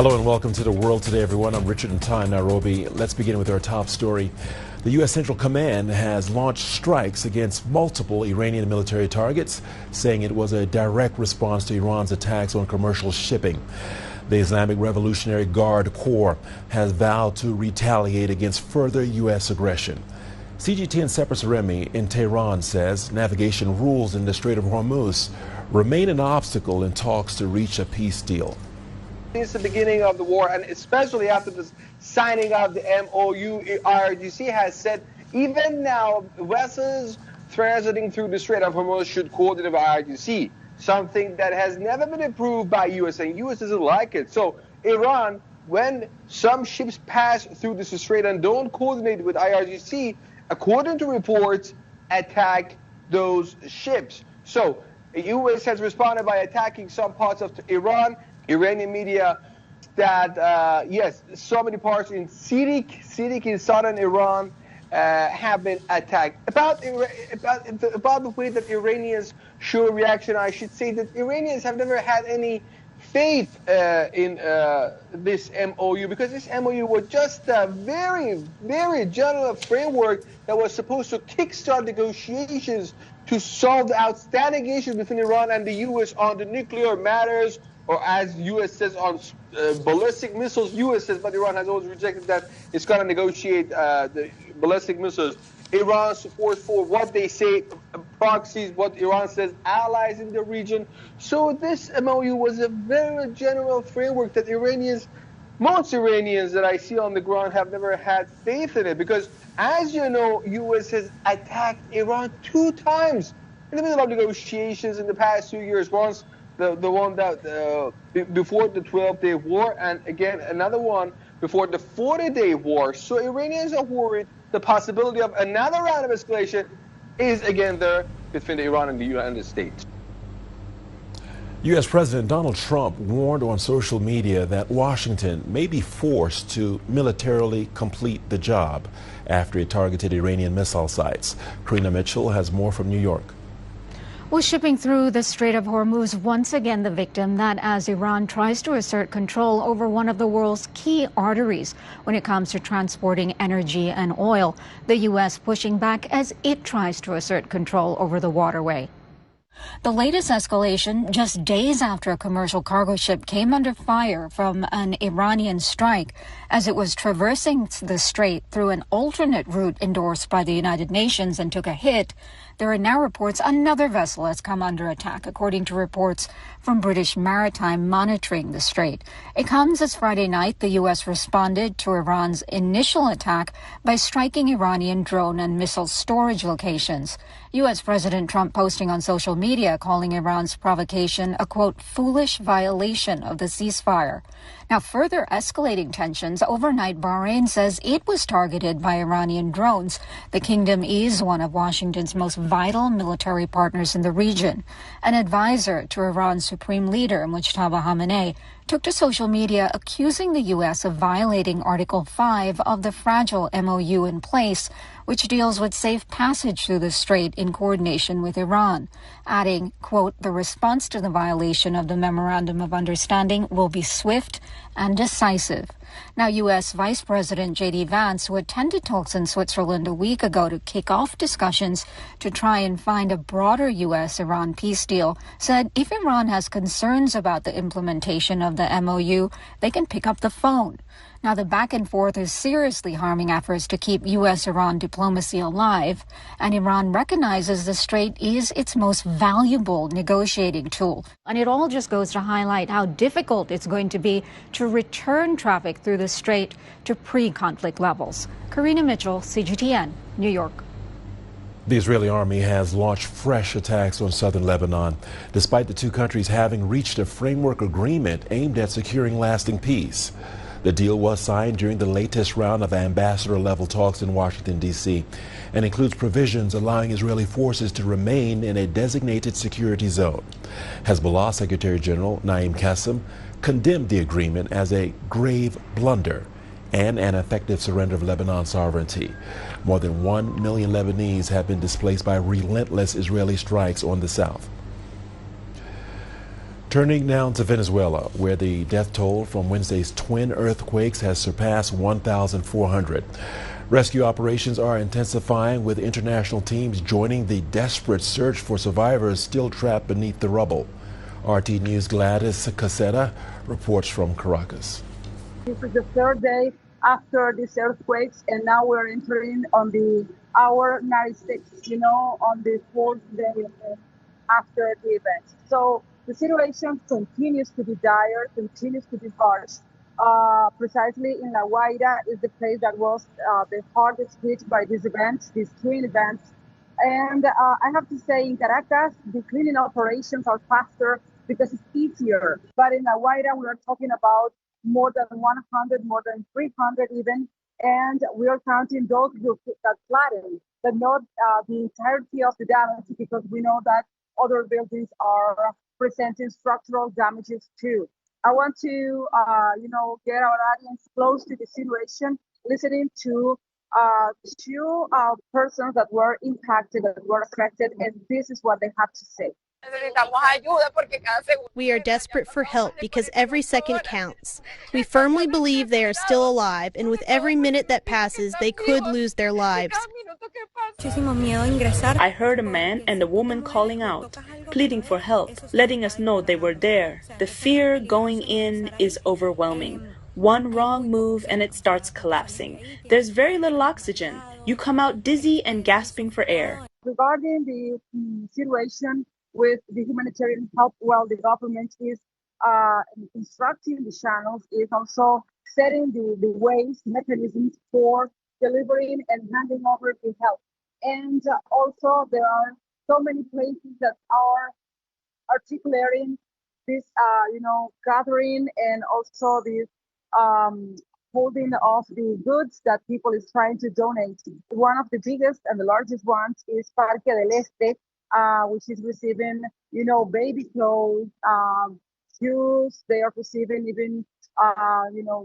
Hello and welcome to The World Today, everyone. I'm Richard Nta in Nairobi. Let's begin with our top story. The U.S. Central Command has launched strikes against multiple Iranian military targets, saying it was a direct response to Iran's attacks on commercial shipping. The Islamic Revolutionary Guard Corps has vowed to retaliate against further U.S. aggression. CGTN Separate Saremi in Tehran says navigation rules in the Strait of Hormuz remain an obstacle in talks to reach a peace deal. Since the beginning of the war, and especially after the signing of the MOU, IRGC has said even now vessels transiting through the Strait of Hormuz should coordinate with IRGC, something that has never been approved by U.S. and U.S. doesn't like it. So Iran, when some ships pass through this strait and don't coordinate with IRGC, according to reports, attack those ships. So the U.S. has responded by attacking some parts of Iran. Iranian media that, yes, so many parts in Sirik in southern Iran have been attacked. About the way that Iranians show reaction, I should say that Iranians have never had any faith in this MOU, because this MOU was just a very, very general framework that was supposed to kickstart negotiations to solve the outstanding issues between Iran and the U.S. on the nuclear matters, or as U.S. says on ballistic missiles. U.S. says, but Iran has always rejected that it's going to negotiate the ballistic missiles. Iran supports for what they say proxies, what Iran says allies in the region. So this MOU was a very general framework that most Iranians that I see on the ground have never had faith in it, because as you know, U.S. has attacked Iran 2 times in the middle of negotiations in the past 2 years. Once the one that before the 12-day war, and again another one before the 40-day war. So Iranians are worried the possibility of another round of escalation is again there between Iran and the United States. U.S. President Donald Trump warned on social media that Washington may be forced to militarily complete the job after it targeted Iranian missile sites. Karina Mitchell has more from New York. Well, shipping through the Strait of Hormuz once again the victim, that as Iran tries to assert control over one of the world's key arteries when it comes to transporting energy and oil. The U.S. pushing back as it tries to assert control over the waterway. The latest escalation just days after a commercial cargo ship came under fire from an Iranian strike as it was traversing the strait through an alternate route endorsed by the United Nations and took a hit. There are now reports another vessel has come under attack, according to reports from British Maritime monitoring the strait. It comes as Friday night the U.S. responded to Iran's initial attack by striking Iranian drone and missile storage locations. U.S. President Trump posting on social media calling Iran's provocation a, quote, foolish violation of the ceasefire. Now, further escalating tensions overnight, Bahrain says it was targeted by Iranian drones. The kingdom is one of Washington's most vital military partners in the region. An advisor to Iran's supreme leader, Mujtaba Khamenei, took to social media accusing the U.S. of violating Article 5 of the fragile MOU in place, which deals with safe passage through the strait in coordination with Iran, adding, quote, the response to the violation of the Memorandum of Understanding will be swift and decisive. Now, U.S. Vice President J.D. Vance, who attended talks in Switzerland a week ago to kick off discussions to try and find a broader U.S.-Iran peace deal, said if Iran has concerns about the implementation of the MOU, they can pick up the phone. Now, the back and forth is seriously harming efforts to keep U.S.-Iran diplomacy alive, and Iran recognizes the strait is its most valuable negotiating tool. And it all just goes to highlight how difficult it's going to be to return traffic through the strait to pre-conflict levels. Karina Mitchell, CGTN, New York. The Israeli army has launched fresh attacks on southern Lebanon, despite the 2 countries having reached a framework agreement aimed at securing lasting peace. The deal was signed during the latest round of ambassador-level talks in Washington, D.C., and includes provisions allowing Israeli forces to remain in a designated security zone. Hezbollah Secretary General Naim Qassem condemned the agreement as a grave blunder and an effective surrender of Lebanon's sovereignty. More than 1 million Lebanese have been displaced by relentless Israeli strikes on the south. Turning now to Venezuela, where the death toll from Wednesday's twin earthquakes has surpassed 1,400. Rescue operations are intensifying, with international teams joining the desperate search for survivors still trapped beneath the rubble. RT News' Gladys Caseta reports from Caracas. This is the third day after these earthquakes, and now we're entering on the hour 96, on the fourth day after the event. So the situation continues to be dire, continues to be harsh. Precisely in La Guaira is the place that was the hardest hit by these events, these twin events. And I have to say, in Caracas, the cleaning operations are faster because it's easier. But in La Guaira, we are talking about more than 100, more than 300 even. And we are counting those groups that flattened, but not the entirety of the damage, because we know that other buildings are presenting structural damages too. I want to, get our audience close to the situation, listening to two persons that were impacted, that were affected, and this is what they have to say. We are desperate for help because every second counts. We firmly believe they are still alive, and with every minute that passes, they could lose their lives. I heard a man and a woman calling out, pleading for help, letting us know they were there. The fear going in is overwhelming. One wrong move and it starts collapsing. There's very little oxygen. You come out dizzy and gasping for air. Regarding the situation with the humanitarian help, well, the government is instructing the channels, is also setting the ways, mechanisms for delivering and handing over the help. And also there are so many places that are articulating this, gathering, and also this holding of the goods that people is trying to donate. One of the biggest and the largest ones is Parque del Este, which is receiving, baby clothes, shoes. They are receiving even,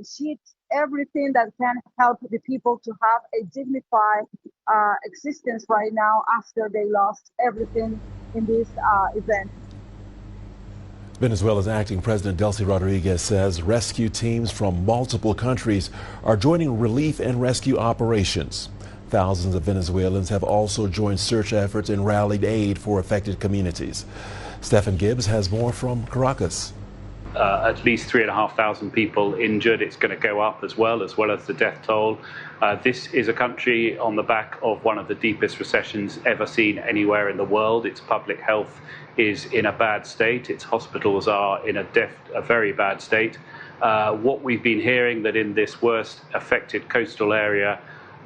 sheets, everything that can help the people to have a dignified existence right now after they lost everything in this event. Venezuela's acting president Delcy Rodriguez says rescue teams from multiple countries are joining relief and rescue operations. Thousands of Venezuelans have also joined search efforts and rallied aid for affected communities. Stephen Gibbs has more from Caracas. At least 3,500 people injured. It's going to go up as well as the death toll. This is a country on the back of one of the deepest recessions ever seen anywhere in the world. Its public health is in a bad state. Its hospitals are in a very bad state. What we've been hearing, that in this worst affected coastal area,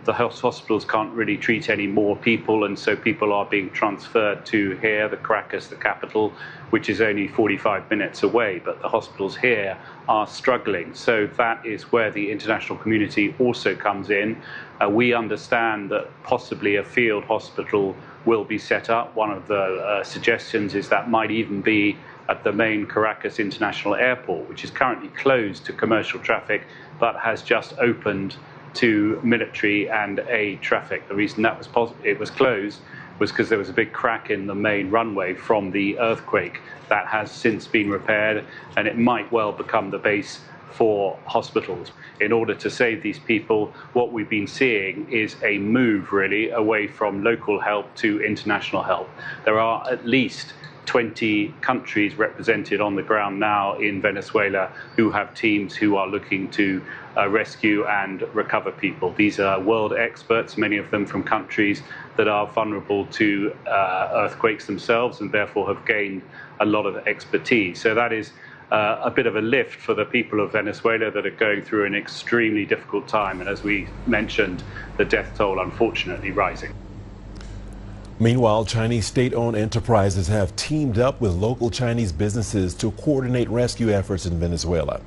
the hospitals can't really treat any more people, and so people are being transferred to here, the Caracas, the capital, which is only 45 minutes away, but the hospitals here are struggling. So that is where the international community also comes in. We understand that possibly a field hospital will be set up. One of the suggestions is that might even be at the main Caracas International Airport, which is currently closed to commercial traffic, but has just opened to military and aid traffic. The reason that it was closed was because there was a big crack in the main runway from the earthquake. That has since been repaired, and it might well become the base for hospitals. In order to save these people, what we've been seeing is a move really away from local help to international help. There are at least 20 countries represented on the ground now in Venezuela who have teams who are looking to rescue and recover people. These are world experts, many of them from countries that are vulnerable to earthquakes themselves and therefore have gained a lot of expertise. So that is a bit of a lift for the people of Venezuela that are going through an extremely difficult time. And as we mentioned, the death toll unfortunately rising. Meanwhile, Chinese state-owned enterprises have teamed up with local Chinese businesses to coordinate rescue efforts in Venezuela.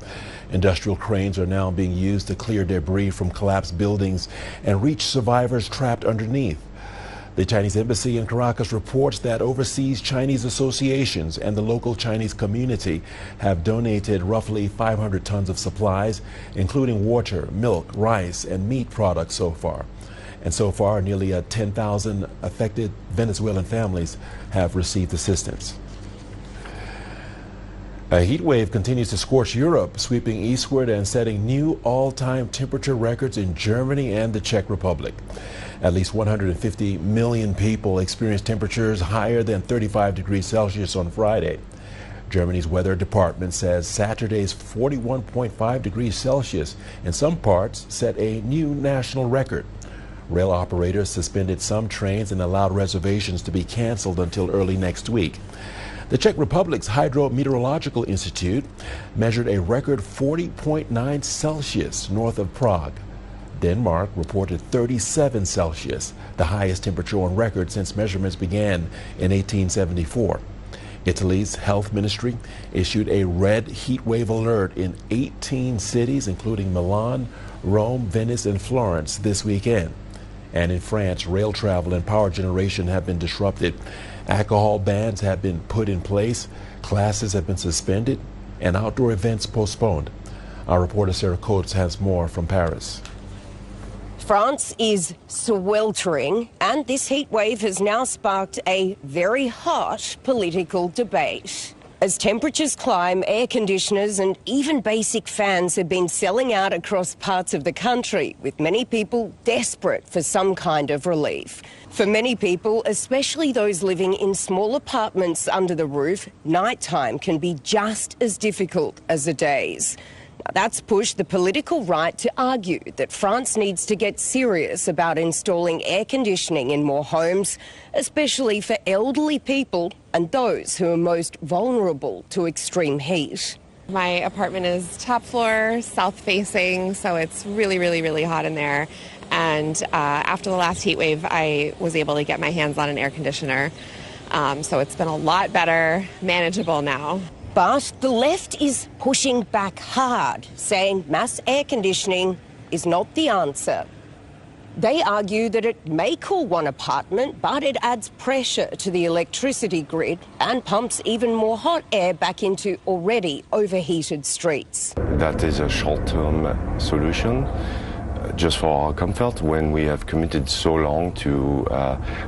Industrial cranes are now being used to clear debris from collapsed buildings and reach survivors trapped underneath. The Chinese embassy in Caracas reports that overseas Chinese associations and the local Chinese community have donated roughly 500 tons of supplies, including water, milk, rice, and meat products so far. And so far, nearly 10,000 affected Venezuelan families have received assistance. A heat wave continues to scorch Europe, sweeping eastward and setting new all-time temperature records in Germany and the Czech Republic. At least 150 million people experienced temperatures higher than 35 degrees Celsius on Friday. Germany's weather department says Saturday's 41.5 degrees Celsius in some parts set a new national record. Rail operators suspended some trains and allowed reservations to be canceled until early next week. The Czech Republic's Hydrometeorological Institute measured a record 40.9 Celsius north of Prague. Denmark reported 37 Celsius, the highest temperature on record since measurements began in 1874. Italy's health ministry issued a red heat wave alert in 18 cities, including Milan, Rome, Venice, and Florence this weekend. And in France, rail travel and power generation have been disrupted. Alcohol bans have been put in place, classes have been suspended, and outdoor events postponed. Our reporter Sarah Coates has more from Paris. France is sweltering, and this heat wave has now sparked a very hot political debate. As temperatures climb, air conditioners and even basic fans have been selling out across parts of the country, with many people desperate for some kind of relief. For many people, especially those living in small apartments under the roof, nighttime can be just as difficult as the days. Now, that's pushed the political right to argue that France needs to get serious about installing air conditioning in more homes, especially for elderly people and those who are most vulnerable to extreme heat. My apartment is top floor, south facing, so it's really, really, really hot in there. And after the last heat wave, I was able to get my hands on an air conditioner. So it's been a lot better, manageable now. But the left is pushing back hard, saying mass air conditioning is not the answer. They argue that it may cool one apartment, but it adds pressure to the electricity grid and pumps even more hot air back into already overheated streets. That is a short-term solution, just for our comfort, when we have committed so long to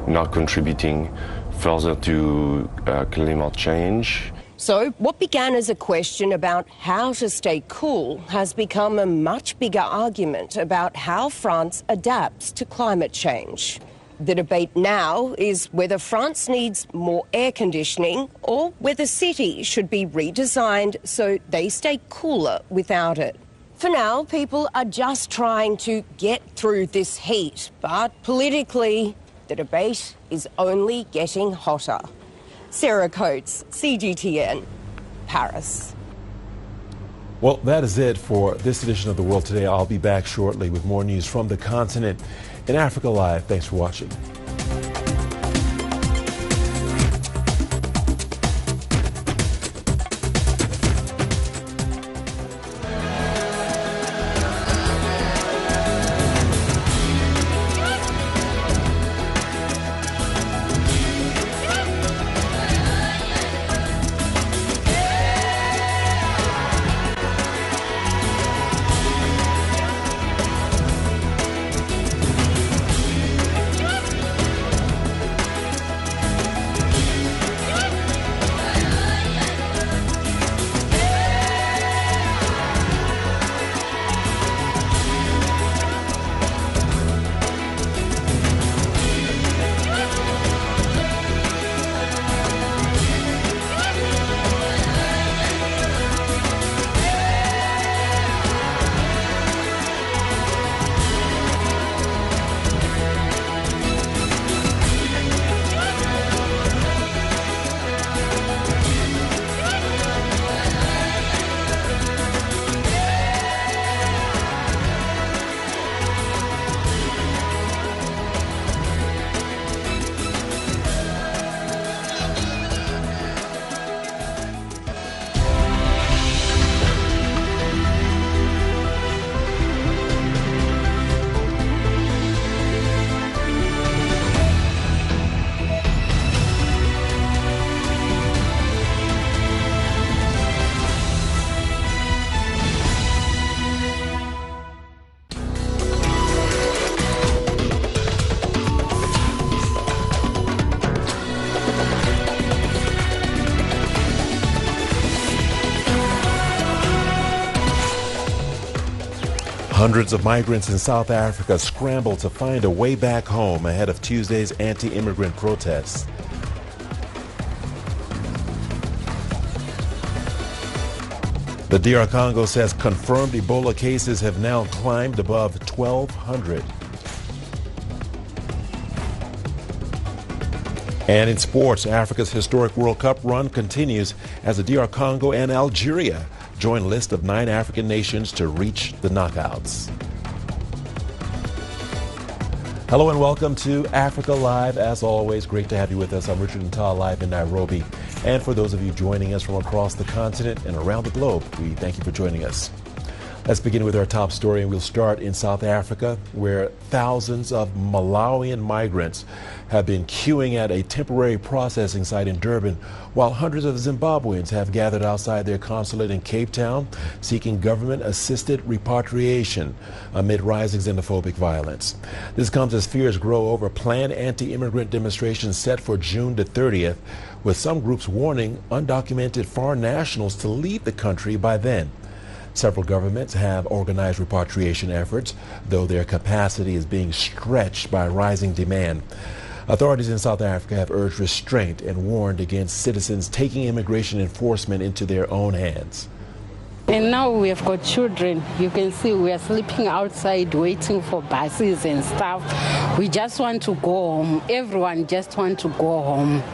not contributing further to climate change. So what began as a question about how to stay cool has become a much bigger argument about how France adapts to climate change. The debate now is whether France needs more air conditioning or whether cities should be redesigned so they stay cooler without it. For now, people are just trying to get through this heat, but politically, the debate is only getting hotter. Sarah Coates, CGTN, Paris. Well, that is it for this edition of The World Today. I'll be back shortly with more news from the continent in Africa Live. Thanks for watching. Hundreds of migrants in South Africa scramble to find a way back home ahead of Tuesday's anti-immigrant protests. The DR Congo says confirmed Ebola cases have now climbed above 1,200. And in sports, Africa's historic World Cup run continues as the DR Congo and Algeria join a list of 9 African nations to reach the knockouts. Hello and welcome to Africa Live. As always, great to have you with us. I'm Richard Nta, live in Nairobi. And for those of you joining us from across the continent and around the globe, we thank you for joining us. Let's begin with our top story, and we'll start in South Africa, where thousands of Malawian migrants have been queuing at a temporary processing site in Durban, while hundreds of Zimbabweans have gathered outside their consulate in Cape Town, seeking government-assisted repatriation amid rising xenophobic violence. This comes as fears grow over planned anti-immigrant demonstrations set for June the 30th, with some groups warning undocumented foreign nationals to leave the country by then. Several governments have organized repatriation efforts, though their capacity is being stretched by rising demand. Authorities in South Africa have urged restraint and warned against citizens taking immigration enforcement into their own hands. And now we have got children. You can see we are sleeping outside waiting for buses and stuff. We just want to go home. Everyone just wants to go home.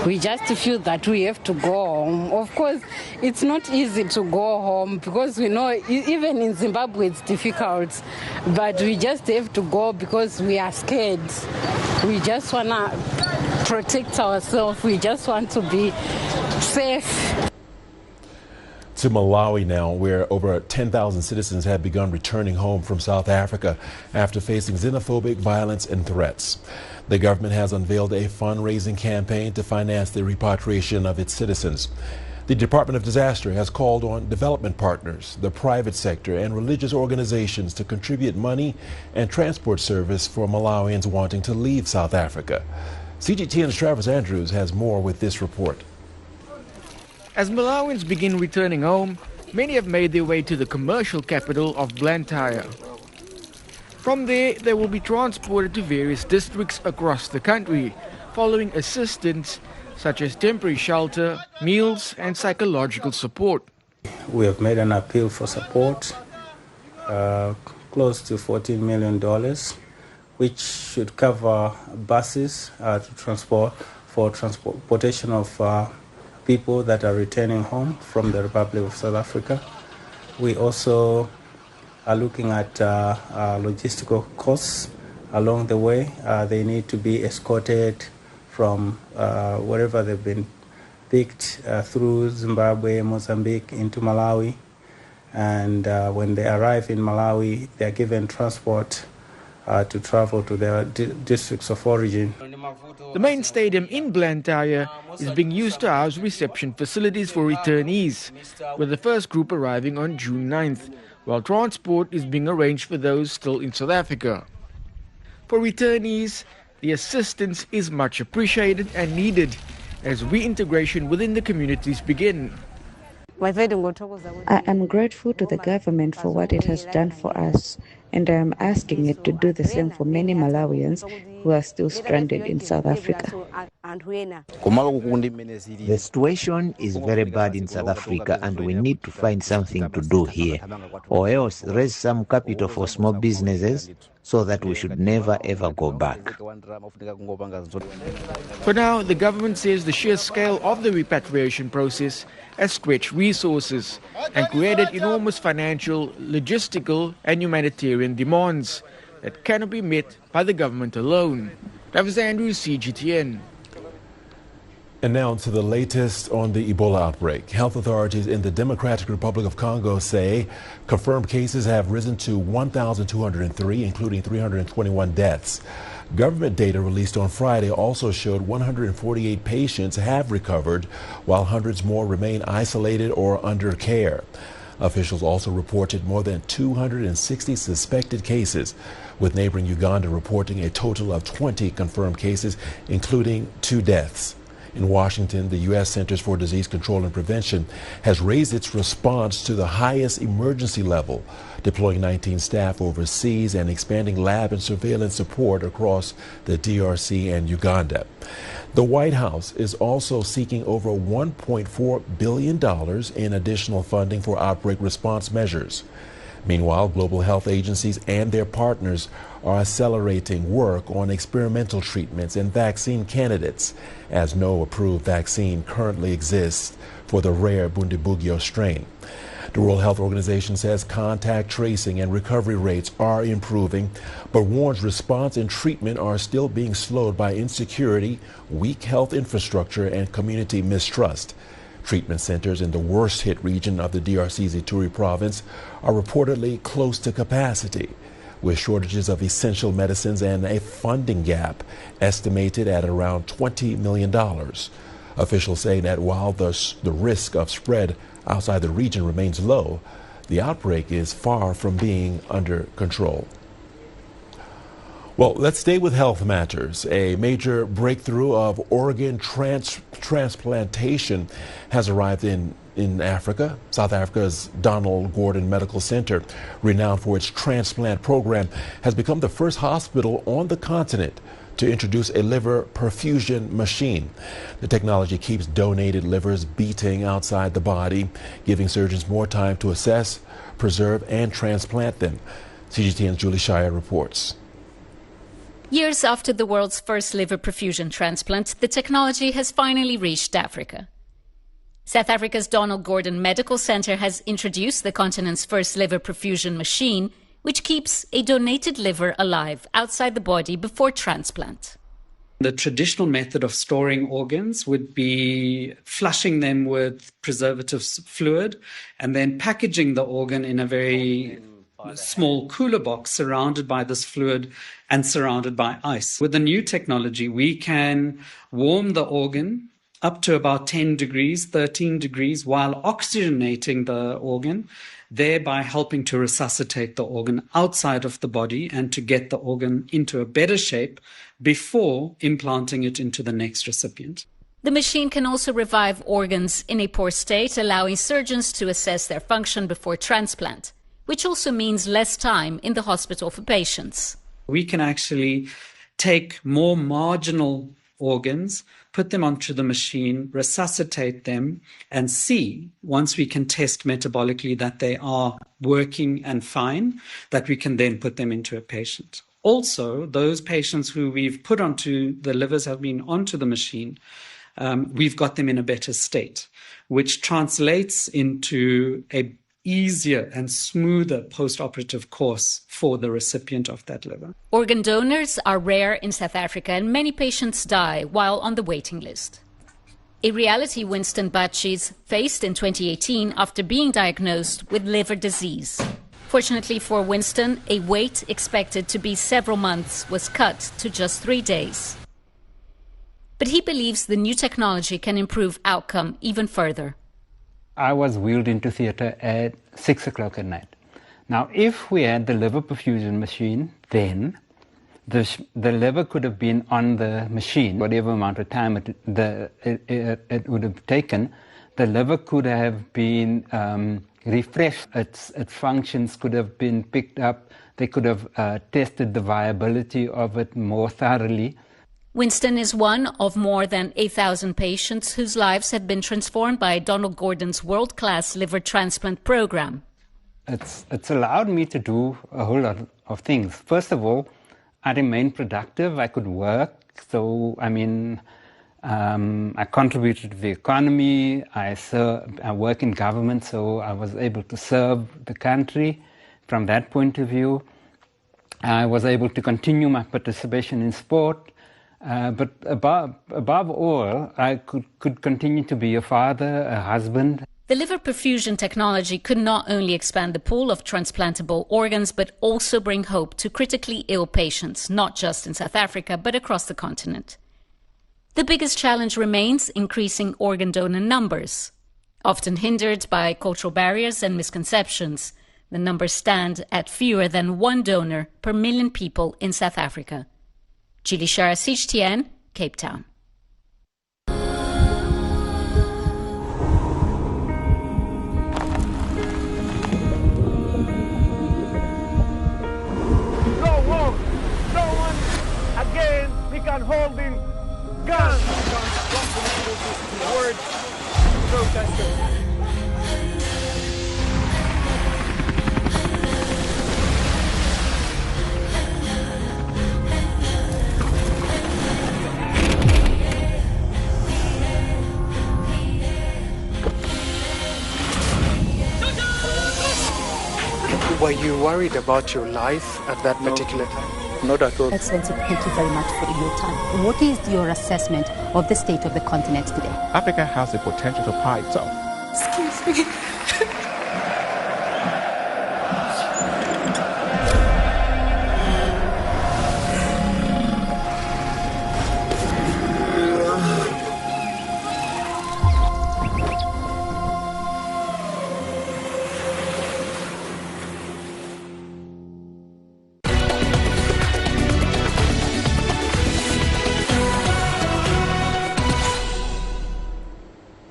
We just feel that we have to go home. Of course, it's not easy to go home because we know even in Zimbabwe it's difficult. But we just have to go because we are scared. We just want to protect ourselves. We just want to be safe. To Malawi now, where over 10,000 citizens have begun returning home from South Africa after facing xenophobic violence and threats. The government has unveiled a fundraising campaign to finance the repatriation of its citizens. The Department of Disaster has called on development partners, the private sector, and religious organizations to contribute money and transport service for Malawians wanting to leave South Africa. CGTN's Travis Andrews has more with this report. As Malawians begin returning home, many have made their way to the commercial capital of Blantyre. From there, they will be transported to various districts across the country, following assistance such as temporary shelter, meals and psychological support. We have made an appeal for support, close to $14 million, which should cover buses for transportation of people that are returning home from the Republic of South Africa. We also are looking at logistical costs along the way. They need to be escorted from wherever they've been picked through Zimbabwe, Mozambique into Malawi. And when they arrive in Malawi, they are given transport to travel to their districts of origin. The main stadium in Blantyre is being used to house reception facilities for returnees, with the first group arriving on June 9th, while transport is being arranged for those still in South Africa. For returnees, the assistance is much appreciated and needed as reintegration within the communities begin. I am grateful to the government for what it has done for us, and I am asking it to do the same for many Malawians who are still stranded in South Africa. The situation is very bad in South Africa, and we need to find something to do here, or else raise some capital for small businesses so that we should never ever go back. For now, the government says the sheer scale of the repatriation process has stretched resources and created enormous financial, logistical and humanitarian demands that cannot be met by the government alone. Travis Andrews, CGTN. And now to the latest on the Ebola outbreak. Health authorities in the Democratic Republic of Congo say confirmed cases have risen to 1,203, including 321 deaths. Government data released on Friday also showed 148 patients have recovered, while hundreds more remain isolated or under care. Officials also reported more than 260 suspected cases, with neighboring Uganda reporting a total of 20 confirmed cases, including 2 deaths. In Washington, the U.S. Centers for Disease Control and Prevention has raised its response to the highest emergency level, deploying 19 staff overseas and expanding lab and surveillance support across the DRC and Uganda. The White House is also seeking over $1.4 billion in additional funding for outbreak response measures. Meanwhile, global health agencies and their partners are accelerating work on experimental treatments and vaccine candidates, as no approved vaccine currently exists for the rare Bundibugyo strain. The World Health Organization says contact tracing and recovery rates are improving, but warns response and treatment are still being slowed by insecurity, weak health infrastructure, and community mistrust. Treatment centers in the worst hit region of the DRC's Ituri province are reportedly close to capacity, with shortages of essential medicines and a funding gap estimated at around $20 million. Officials say that while the risk of spread outside the region remains low, the outbreak is far from being under control. Well, let's stay with health matters. A major breakthrough of organ transplantation has arrived in Africa. South Africa's Donald Gordon Medical Center, renowned for its transplant program, has become the first hospital on the continent to introduce a liver perfusion machine. The technology keeps donated livers beating outside the body, giving surgeons more time to assess, preserve, and transplant them. CGTN's Julie Shire reports. Years after the world's first liver perfusion transplant, the technology has finally reached Africa. South Africa's Donald Gordon Medical Center has introduced the continent's first liver perfusion machine, which keeps a donated liver alive outside the body before transplant. The traditional method of storing organs would be flushing them with preservative fluid and then packaging the organ in a very small cooler box surrounded by this fluid and surrounded by ice. With the new technology, we can warm the organ up to about 10 degrees, 13 degrees, while oxygenating the organ, thereby helping to resuscitate the organ outside of the body and to get the organ into a better shape before implanting it into the next recipient. The machine can also revive organs in a poor state, allowing surgeons to assess their function before transplant, which also means less time in the hospital for patients. We can actually take more marginal organs, put them onto the machine, resuscitate them, and see, once we can test metabolically that they are working and fine, that we can then put them into a patient. Also, those patients who we've put onto, the livers have been onto the machine, we've got them in a better state, which translates into a easier and smoother post-operative course for the recipient of that liver. Organ donors are rare in South Africa and many patients die while on the waiting list. A reality Winston Batchis faced in 2018 after being diagnosed with liver disease. Fortunately for Winston, a wait expected to be several months was cut to just 3 days. But he believes the new technology can improve outcome even further. I was wheeled into theatre at 6 o'clock at night. Now, if we had the liver perfusion machine, then the liver could have been on the machine, whatever amount of time it would have taken. The liver could have been refreshed. Its functions could have been picked up. They could have tested the viability of it more thoroughly. Winston is one of more than 8,000 patients whose lives have been transformed by Donald Gordon's world-class liver transplant program. It's allowed me to do a whole lot of things. First of all, I remained productive. I could work. So, I contributed to the economy. I work in government, so I was able to serve the country from that point of view. I was able to continue my participation in sport. But above all, I could continue to be a father, a husband. The liver perfusion technology could not only expand the pool of transplantable organs, but also bring hope to critically ill patients, not just in South Africa, but across the continent. The biggest challenge remains increasing organ donor numbers. Often hindered by cultural barriers and misconceptions, the numbers stand at fewer than 1 donor per million people in South Africa. Julie Shara, CGTN, Cape Town. everyone holding guns. Words protesters. Were you worried about your life at that particular time? Not at all. Excellency, thank you very much for your time. What is your assessment of the state of the continent today? Africa has the potential to power itself. Excuse me.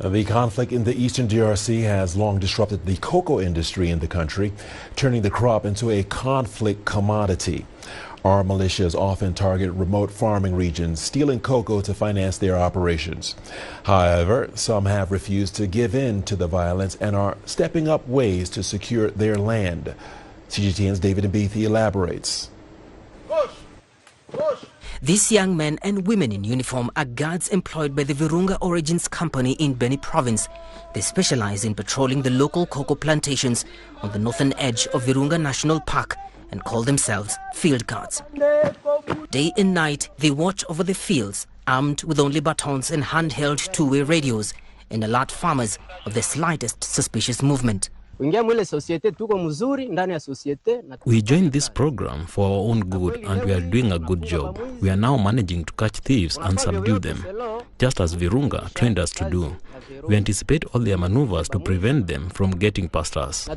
The conflict in the eastern DRC has long disrupted the cocoa industry in the country, turning the crop into a conflict commodity. Armed militias often target remote farming regions, stealing cocoa to finance their operations. However, some have refused to give in to the violence and are stepping up ways to secure their land. CGTN's David Nta elaborates. These young men and women in uniform are guards employed by the Virunga Origins Company in Beni Province. They specialize in patrolling the local cocoa plantations on the northern edge of Virunga National Park and call themselves field guards. Day and night, they watch over the fields, armed with only batons and handheld two-way radios, and alert farmers of the slightest suspicious movement. We joined this program for our own good, and we are doing a good job. We are now managing to catch thieves and subdue them, just as Virunga trained us to do. We anticipate all their maneuvers to prevent them from getting past us.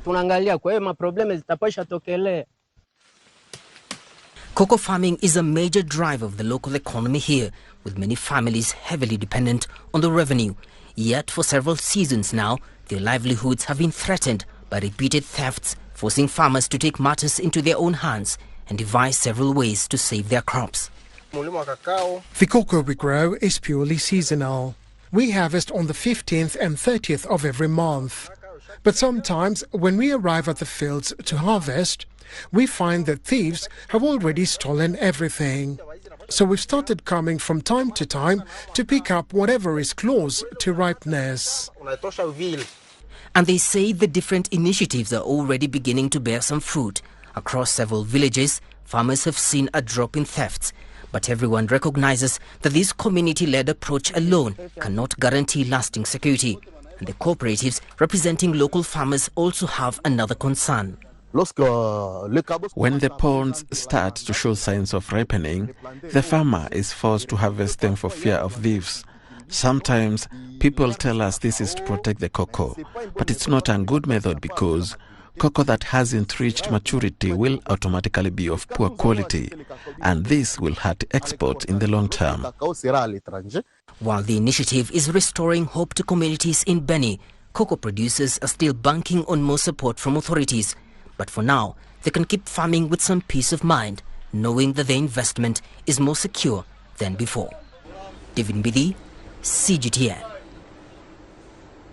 Cocoa farming is a major driver of the local economy here, with many families heavily dependent on the revenue. Yet for several seasons now, their livelihoods have been threatened by repeated thefts, forcing farmers to take matters into their own hands and devise several ways to save their crops. The cocoa we grow is purely seasonal. We harvest on the 15th and 30th of every month. But sometimes when we arrive at the fields to harvest, we find that thieves have already stolen everything. So we've started coming from time to time to pick up whatever is close to ripeness. And they say the different initiatives are already beginning to bear some fruit. Across several villages, farmers have seen a drop in thefts. But everyone recognizes that this community-led approach alone cannot guarantee lasting security. And the cooperatives representing local farmers also have another concern. When the ponds start to show signs of ripening, the farmer is forced to harvest them for fear of thieves. Sometimes people tell us this is to protect the cocoa, but it's not a good method because cocoa that hasn't reached maturity will automatically be of poor quality, and this will hurt exports in the long term. While the initiative is restoring hope to communities in Beni, cocoa producers are still banking on more support from authorities. But for now, they can keep farming with some peace of mind, knowing that their investment is more secure than before. David Nta, CGTN.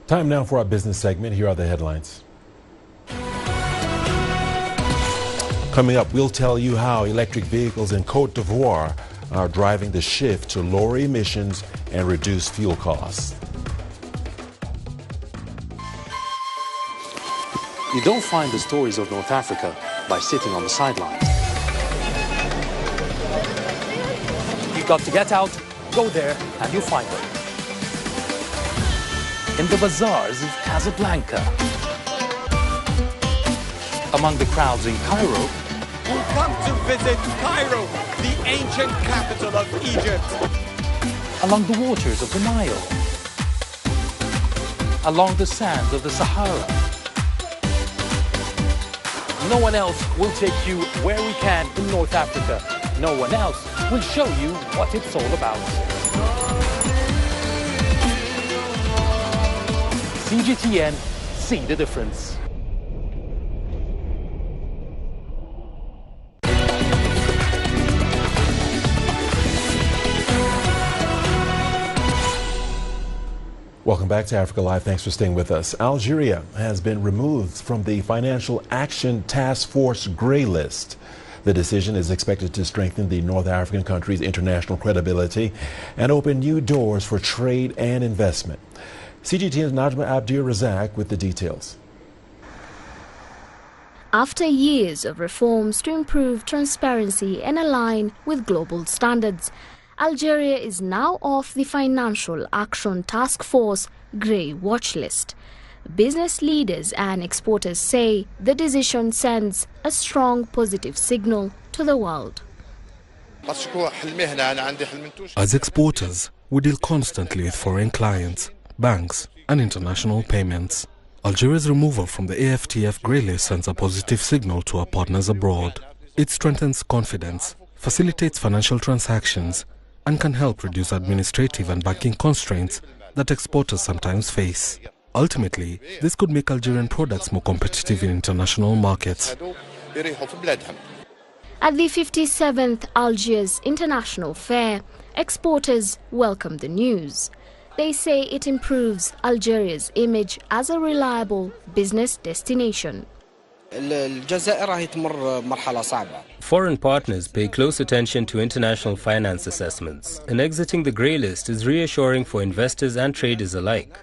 Time now for our business segment. Here are the headlines. Coming up, we'll tell you how electric vehicles in Côte d'Ivoire are driving the shift to lower emissions and reduce fuel costs. You don't find the stories of North Africa by sitting on the sidelines. You've got to get out, go there, and you'll find them. In the bazaars of Casablanca, among the crowds in Cairo, We'll come to visit Cairo, the ancient capital of Egypt. along the waters of the Nile, along the sands of the Sahara. No one else will take you where we can in North Africa. No one else will show you what it's all about. CGTN, see the difference. Welcome back to Africa Live. Thanks for staying with us. Algeria has been removed from the Financial Action Task Force grey list. The decision is expected to strengthen the North African country's international credibility and open new doors for trade and investment. CGTN's Najma Abdir Razak with the details. After years of reforms to improve transparency and align with global standards, Algeria is now off the Financial Action Task Force grey watch list. Business leaders and exporters say the decision sends a strong positive signal to the world. As exporters, we deal constantly with foreign clients, banks and international payments. Algeria's removal from the AFTF grey list sends a positive signal to our partners abroad. It strengthens confidence, facilitates financial transactions, and can help reduce administrative and banking constraints that exporters sometimes face. Ultimately, this could make Algerian products more competitive in international markets. At the 57th Algiers International Fair, exporters welcome the news. They say it improves Algeria's image as a reliable business destination. Foreign partners pay close attention to international finance assessments, and exiting the grey list is reassuring for investors and traders alike.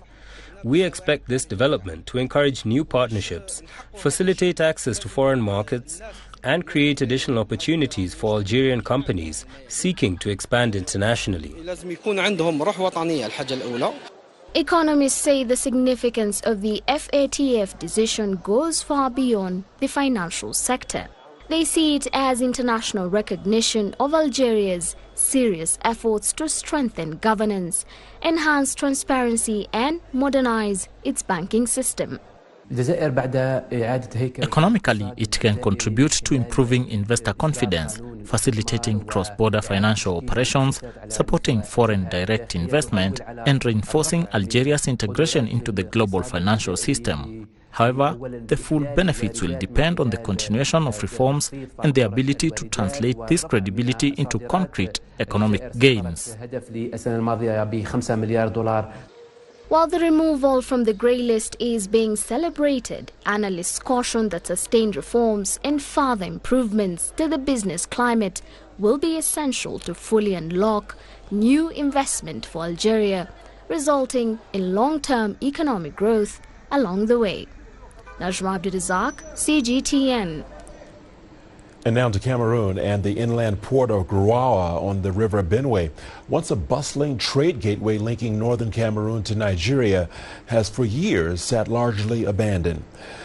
We expect this development to encourage new partnerships, facilitate access to foreign markets, and create additional opportunities for Algerian companies seeking to expand internationally. Economists say the significance of the FATF decision goes far beyond the financial sector. They see it as international recognition of Algeria's serious efforts to strengthen governance, enhance transparency and modernize its banking system. Economically, it can contribute to improving investor confidence, facilitating cross-border financial operations, supporting foreign direct investment, and reinforcing Algeria's integration into the global financial system. However, the full benefits will depend on the continuation of reforms and the ability to translate this credibility into concrete economic gains. While the removal from the grey list is being celebrated, analysts caution that sustained reforms and further improvements to the business climate will be essential to fully unlock new investment for Algeria, resulting in long-term economic growth along the way. Najma Abdir Razak, CGTN. And now to Cameroon and the inland port of Garoua on the river Benue. Once a bustling trade gateway linking northern Cameroon to Nigeria, has for years sat largely abandoned.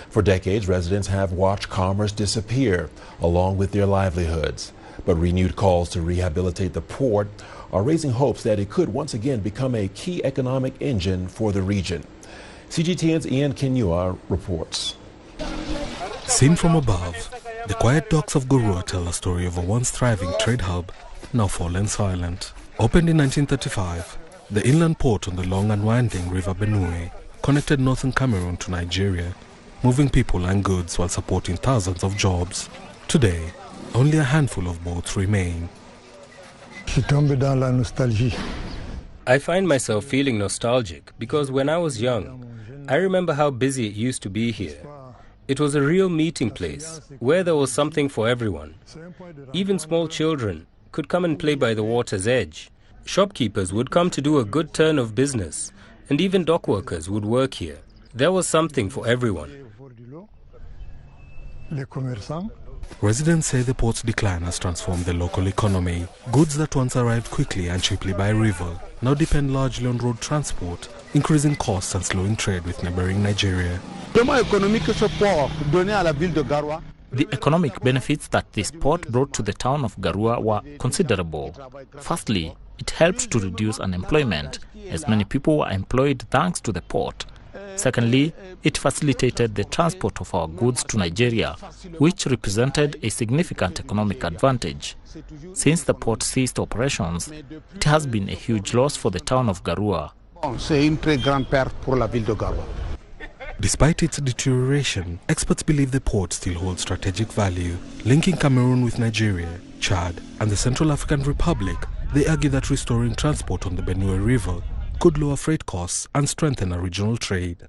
For decades, residents have watched commerce disappear along with their livelihoods. But renewed calls to rehabilitate the port are raising hopes that it could once again become a key economic engine for the region. CGTN's Ian Kenyua reports. Seen from above, the quiet docks of Garoua tell a story of a once thriving trade hub, now fallen silent. Opened in 1935, the inland port on the long and winding river Benue connected northern Cameroon to Nigeria, moving people and goods while supporting thousands of jobs. Today, only a handful of boats remain. I find myself feeling nostalgic because when I was young, I remember how busy it used to be here. It was a real meeting place where there was something for everyone. Even small children could come and play by the water's edge. Shopkeepers would come to do a good turn of business, and even dock workers would work here. There was something for everyone. Residents say the port's decline has transformed the local economy. Goods that once arrived quickly and cheaply by river now depend largely on road transport, increasing costs and slowing trade with neighboring Nigeria. The economic benefits that this port brought to the town of Garoua were considerable. Firstly, it helped to reduce unemployment, as many people were employed thanks to the port. Secondly, it facilitated the transport of our goods to Nigeria, which represented a significant economic advantage. Since the port ceased operations, it has been a huge loss for the town of Garoua. Despite its deterioration, experts believe the port still holds strategic value. Linking Cameroon with Nigeria, Chad, and the Central African Republic, they argue that restoring transport on the Benue River could lower freight costs and strengthen a regional trade.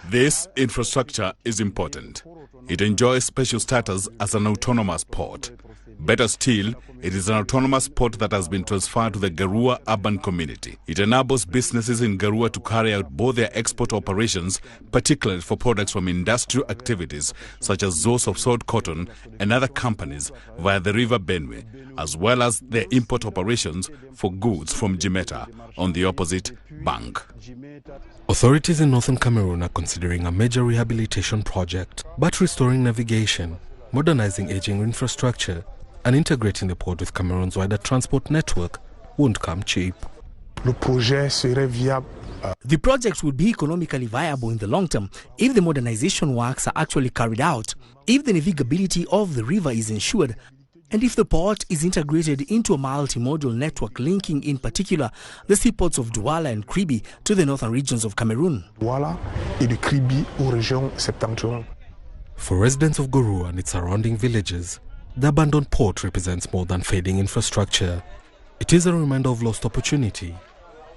This infrastructure is important. It enjoys special status as an autonomous port. Better still, it is an autonomous port that has been transferred to the Garua urban community. It enables businesses in Garua to carry out both their export operations, particularly for products from industrial activities such as those of sewed cotton and other companies via the river Benue, as well as their import operations for goods from GMT on the opposite bank. Authorities in northern Cameroon are considering a major rehabilitation project, but restoring navigation, modernizing aging infrastructure, and integrating the port with Cameroon's wider transport network won't come cheap. The project will be economically viable in the long term if the modernization works are actually carried out, if the navigability of the river is ensured, and if the port is integrated into a multimodal network linking in particular the seaports of Douala and Kribi to the northern regions of Cameroon. For residents of Garua and its surrounding villages, the abandoned port represents more than fading infrastructure. It is a reminder of lost opportunity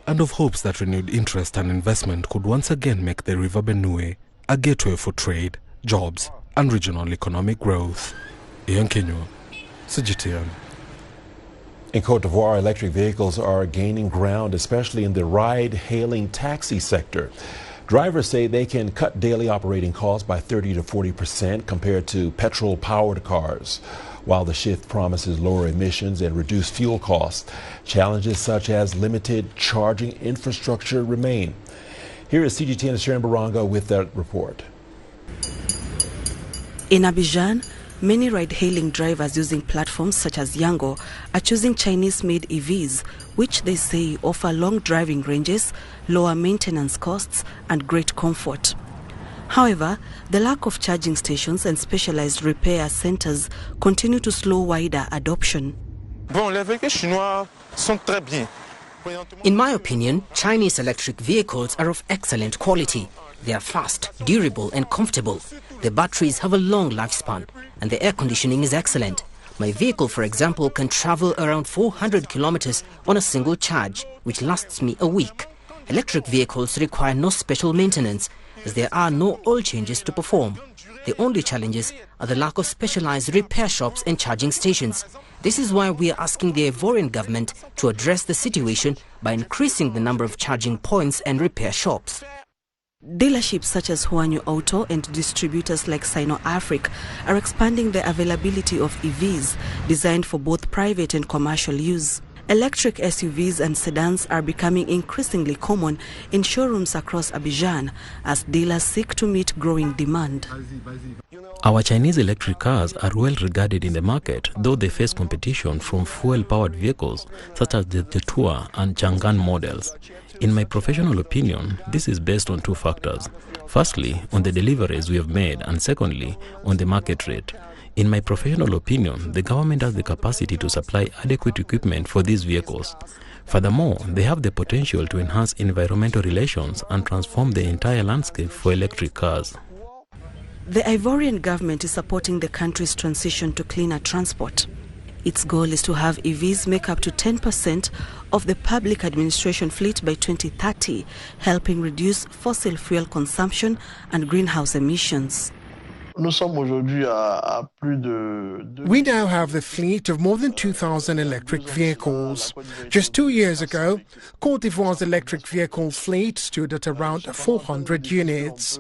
and of hopes that renewed interest and investment could once again make the River Benue a gateway for trade, jobs, and regional economic growth. Ian Kenyo, CGTN. In Côte d'Ivoire, electric vehicles are gaining ground, especially in the ride-hailing taxi sector. Drivers say they can cut daily operating costs by 30 to 40% compared to petrol-powered cars. While the shift promises lower emissions and reduced fuel costs, challenges such as limited charging infrastructure remain. Here is CGTN's Sharon Baranga with that report. In Abidjan, many ride-hailing drivers using platforms such as Yango are choosing Chinese-made EVs, which they say offer long driving ranges, lower maintenance costs, and great comfort. However, the lack of charging stations and specialized repair centers continue to slow wider adoption. In my opinion, Chinese electric vehicles are of excellent quality. They are fast, durable, and comfortable. The batteries have a long lifespan, and the air conditioning is excellent. My vehicle, for example, can travel around 400 kilometers on a single charge, which lasts me a week. Electric vehicles require no special maintenance, as there are no oil changes to perform. The only challenges are the lack of specialized repair shops and charging stations. This is why we are asking the Ivorian government to address the situation by increasing the number of charging points and repair shops. Dealerships such as Huanyu Auto and distributors like Sino Africa are expanding the availability of EVs designed for both private and commercial use. Electric SUVs and sedans are becoming increasingly common in showrooms across Abidjan as dealers seek to meet growing demand. Our Chinese electric cars are well regarded in the market, though they face competition from fuel-powered vehicles such as the Tour and Chang'an models. In my professional opinion, this is based on two factors. Firstly, on the deliveries we have made, and secondly, on the market rate. In my professional opinion, the government has the capacity to supply adequate equipment for these vehicles. Furthermore, they have the potential to enhance environmental relations and transform the entire landscape for electric cars. The Ivorian government is supporting the country's transition to cleaner transport. Its goal is to have EVs make up to 10% of the public administration fleet by 2030, helping reduce fossil fuel consumption and greenhouse emissions. We now have the fleet of more than 2,000 electric vehicles. Just 2 years ago, Côte d'Ivoire's electric vehicle fleet stood at around 400 units.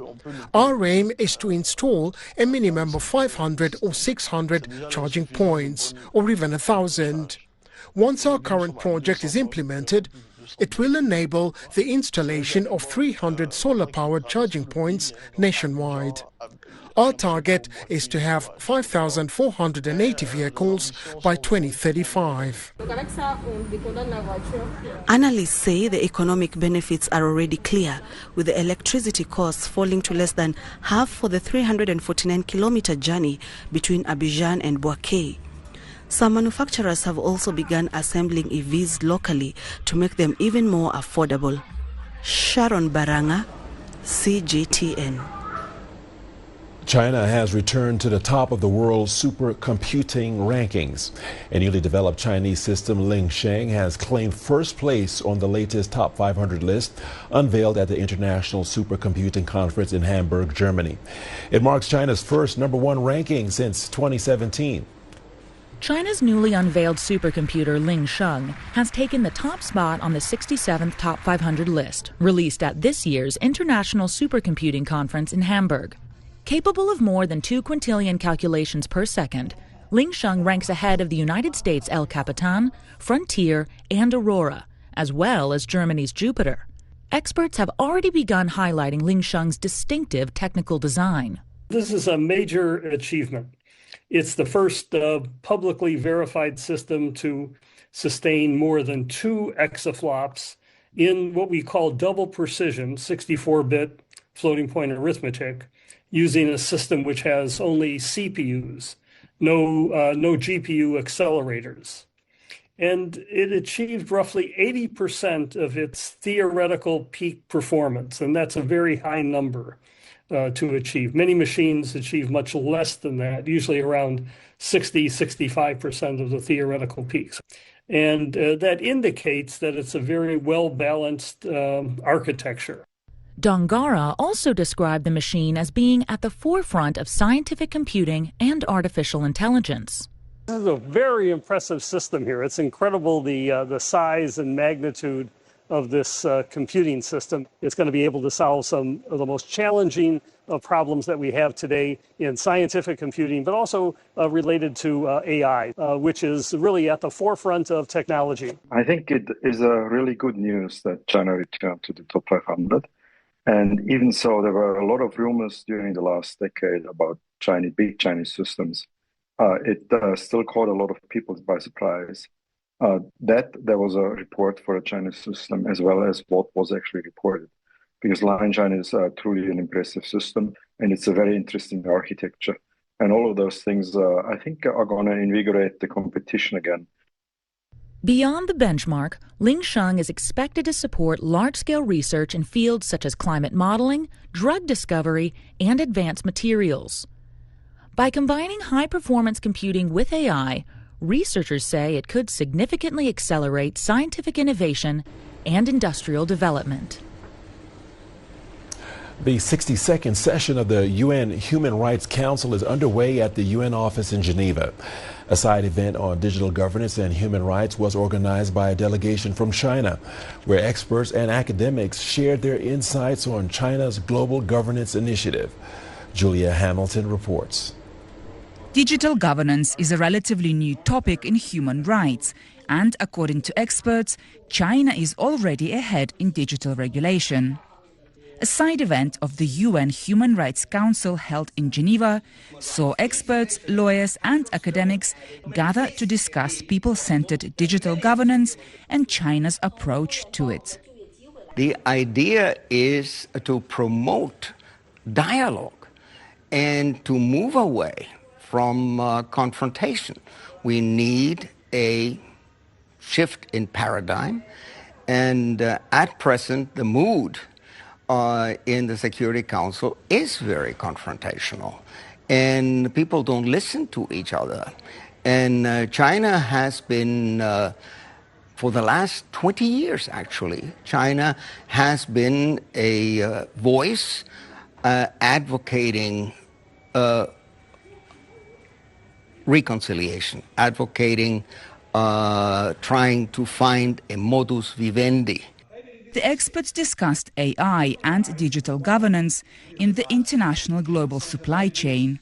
Our aim is to install a minimum of 500 or 600 charging points, or even 1,000. Once our current project is implemented, it will enable the installation of 300 solar-powered charging points nationwide. Our target is to have 5,480 vehicles by 2035. Analysts say the economic benefits are already clear, with the electricity costs falling to less than half for the 349-kilometer journey between Abidjan and Bouaké. Some manufacturers have also begun assembling EVs locally to make them even more affordable. Sharon Baranga, CGTN. China has returned to the top of the world's supercomputing rankings. A newly developed Chinese system, Lingsheng, has claimed first place on the latest top 500 list, unveiled at the International Supercomputing Conference in Hamburg, Germany. It marks China's first #1 ranking since 2017. China's newly unveiled supercomputer Lingsheng has taken the top spot on the 67th Top 500 list, released at this year's International Supercomputing Conference in Hamburg. Capable of more than 2 quintillion calculations per second, Lingsheng ranks ahead of the United States' El Capitan, Frontier, and Aurora, as well as Germany's Jupiter. Experts have already begun highlighting Lingsheng's distinctive technical design. This is a major achievement. It's the first publicly verified system to sustain more than 2 exaflops in what we call double precision, 64-bit floating point arithmetic, using a system which has only CPUs, no GPU accelerators. And it achieved roughly 80% of its theoretical peak performance, and that's a very high number to achieve. Many machines achieve much less than that, usually around 60-65% of the theoretical peaks. And that indicates that it's a very well-balanced architecture. Dongara also described the machine as being at the forefront of scientific computing and artificial intelligence. This is a very impressive system here. It's incredible the size and magnitude of this computing system. It's going to be able to solve some of the most challenging problems that we have today in scientific computing, but also related to AI, which is really at the forefront of technology. I think it is a really good news that China returned to the top 500. And even so, there were a lot of rumors during the last decade about big Chinese systems. It still caught a lot of people by surprise. That there was a report for a Chinese system as well as what was actually reported. Because Lingsheng is truly an impressive system, and it's a very interesting architecture. And all of those things, I think, are going to invigorate the competition again. Beyond the benchmark, Lingsheng is expected to support large-scale research in fields such as climate modeling, drug discovery, and advanced materials. By combining high-performance computing with AI, researchers say it could significantly accelerate scientific innovation and industrial development. The 62nd session of the UN Human Rights Council is underway at the UN office in Geneva. A side event on digital governance and human rights was organized by a delegation from China, where experts and academics shared their insights on China's global governance initiative. Julia Hamilton reports. Digital governance is a relatively new topic in human rights, and according to experts, China is already ahead in digital regulation. A side event of the UN Human Rights Council held in Geneva saw experts, lawyers and academics gather to discuss people-centered digital governance and China's approach to it. The idea is to promote dialogue and to move away from confrontation. We need a shift in paradigm, and at present the mood in the Security Council is very confrontational, and people don't listen to each other. And China has been, for the last 20 years actually, China has been a voice advocating reconciliation, advocating trying to find a modus vivendi. The experts discussed AI and digital governance in the international global supply chain,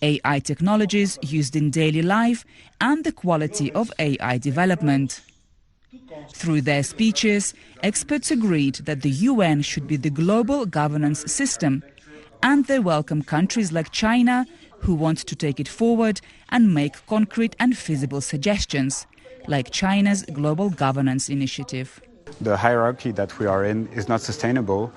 AI technologies used in daily life, and the quality of AI development. Through their speeches, experts agreed that the UN should be the global governance system, and they welcome countries like China who want to take it forward and make concrete and feasible suggestions, like China's Global Governance Initiative. The hierarchy that we are in is not sustainable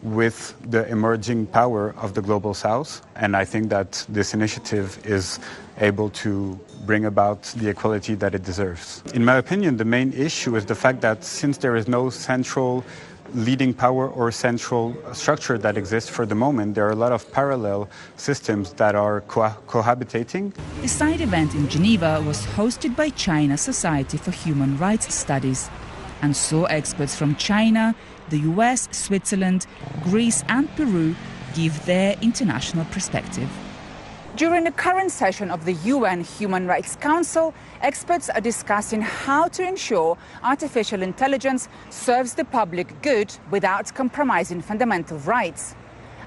with the emerging power of the Global South, and I think that this initiative is able to bring about the equality that it deserves. In my opinion, the main issue is the fact that since there is no central leading power or central structure that exists for the moment. There are a lot of parallel systems that are cohabitating. The side event in Geneva was hosted by China Society for Human Rights Studies and saw experts from China, the US, Switzerland, Greece and Peru give their international perspective. During the current session of the UN Human Rights Council, experts are discussing how to ensure artificial intelligence serves the public good without compromising fundamental rights.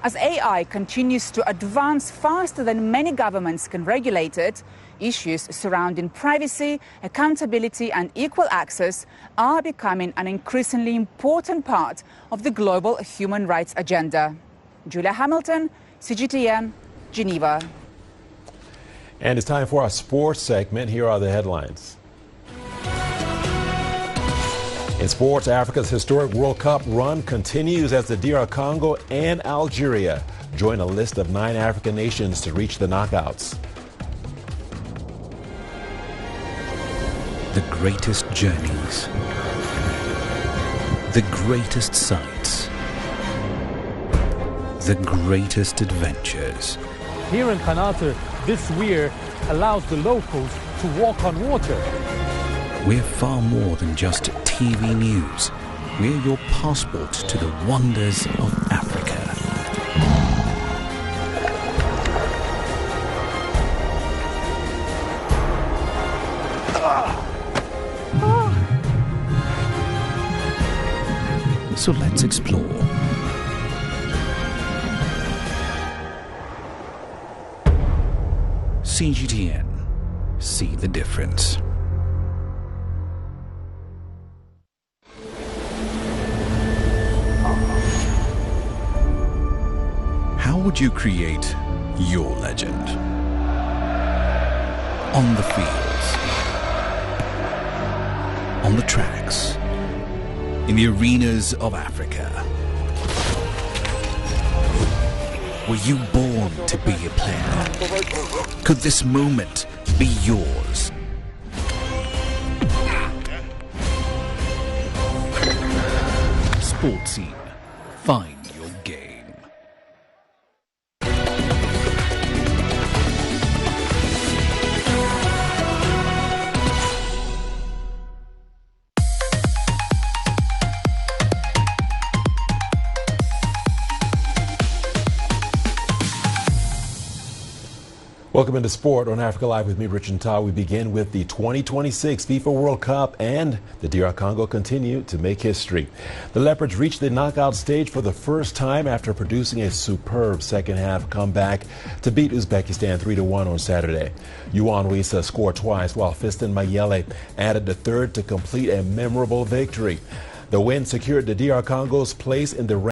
As AI continues to advance faster than many governments can regulate it, issues surrounding privacy, accountability and equal access are becoming an increasingly important part of the global human rights agenda. Julia Hamilton, CGTN, Geneva. And it's time for our sports segment. Here are the headlines. In sports, Africa's historic World Cup run continues as the DR Congo and Algeria join a list of 9 African nations to reach the knockouts. The greatest journeys, the greatest sights, the greatest adventures. Here in Kanata, this weir allows the locals to walk on water. We're far more than just TV news. We're your passport to the wonders of Africa. So let's explore. CGTN. See the difference. How would you create your legend? On the fields, on the tracks, in the arenas of Africa. Were you born to be a player? Could this moment be yours? Sports Scene. Find your game. Welcome into Sport on Africa Live with me, Richard Nta. We begin with the 2026 FIFA World Cup, and the DR Congo continue to make history. The Leopards reached the knockout stage for the first time after producing a superb second-half comeback to beat Uzbekistan 3-1 on Saturday. Yuan Wissa scored twice, while Fiston Mayele added the third to complete a memorable victory. The win secured the DR Congo's place in the